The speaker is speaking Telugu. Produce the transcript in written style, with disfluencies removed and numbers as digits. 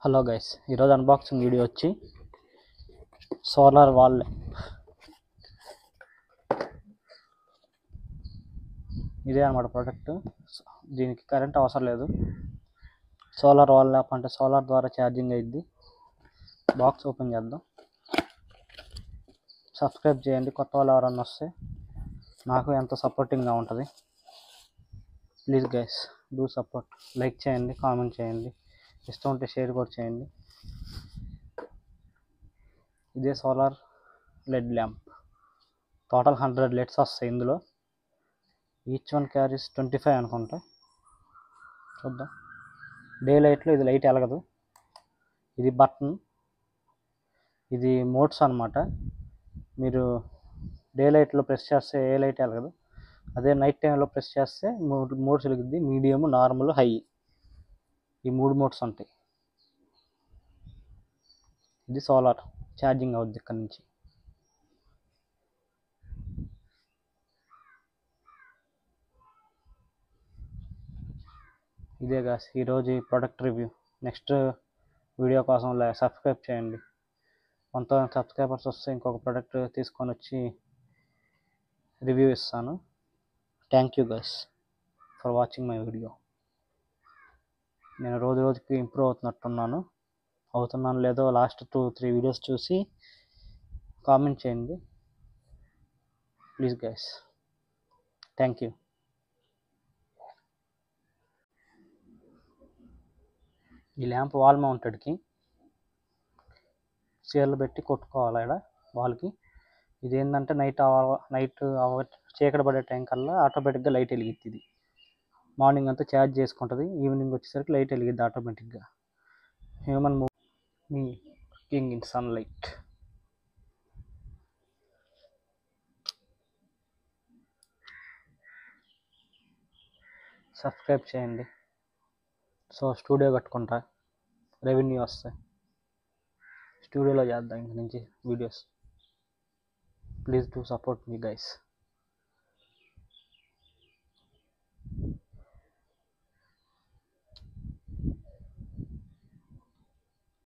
హలో గైస్, ఈరోజు అన్బాక్సింగ్ వీడియో వచ్చి సోలార్ వాల్ ల్యాంప్. ఇదే అన్నమాట ప్రోడక్ట్. దీనికి కరెంట్ అవసరం లేదు. సోలార్ వాల్ ల్యాంప్ అంటే సోలార్ ద్వారా ఛార్జింగ్ అయ్యిద్ది. బాక్స్ ఓపెన్ చేద్దాం. సబ్స్క్రైబ్ చేయండి, కొత్త వాళ్ళు ఎవరన్నా వస్తే నాకు ఎంతో సపోర్టింగ్గా ఉంటుంది. Please guys, do support. Like చేయండి, కామెంట్ చేయండి, ఇష్టం ఉంటే షేర్ కూడా చేయండి. ఇదే solar LED lamp. Total 100 LEDs వస్తాయి ఇందులో. ఈచ్ వన్ క్యారీస్ 25 అనుకుంటా. చూద్దాం. డే లైట్లో ఇది లైట్ వెలగదు. ఇది బటన్, ఇది మోడ్స్ అనమాట. మీరు డే లైట్లో ప్రెస్ చేస్తే ఏ లైట్ వెలగదు. అదే నైట్ టైంలో ప్రెస్ చేస్తే మోడ్స్ వెలుగుద్ది. మీడియం, నార్మల్, హై, ఈ 3 మోడ్స్ ఉంటాయి. ఇది సోలార్ ఛార్జింగ్ అవుద్ది ఇక్కడ నుంచి. ఇదే గాస్ ఈరోజు ఈ ప్రోడక్ట్ రివ్యూ. నెక్స్ట్ వీడియో కోసం సబ్స్క్రైబ్ చేయండి. 1000 సబ్స్క్రైబర్స్ వస్తే ఇంకొక ప్రోడక్ట్ తీసుకొని వచ్చి రివ్యూ ఇస్తాను. Thank you guys for watching my video. నేను రోజుకి ఇంప్రూవ్ అవుతున్నాను లేదో లాస్ట్ 2-3 వీడియోస్ చూసి కామెంట్ చేయండి ప్లీజ్ గైస్. Thank you. ఈ ల్యాంప్ వాల్ మౌంటెడ్కి చీరలు పెట్టి కొట్టుకోవాలి ఇక్కడ వాల్కి. ఇదేంటంటే నైట్ చీకటి పడే టైం కల్లా ఆటోమేటిక్గా లైట్ వెలిగిద్ది. ఇది మార్నింగ్ అంతా ఛార్జ్ చేసుకుంటుంది, ఈవినింగ్ వచ్చేసరికి లైట్ వెలిగిద్ది ఆటోమేటిక్గా. Human working in sunlight. Subscribe చేయండి. సో స్టూడియో కట్టుకుంటా, రెవెన్యూ వస్తాయి. స్టూడియోలో చేద్దాం ఇంక నుంచి videos. Please do support me guys.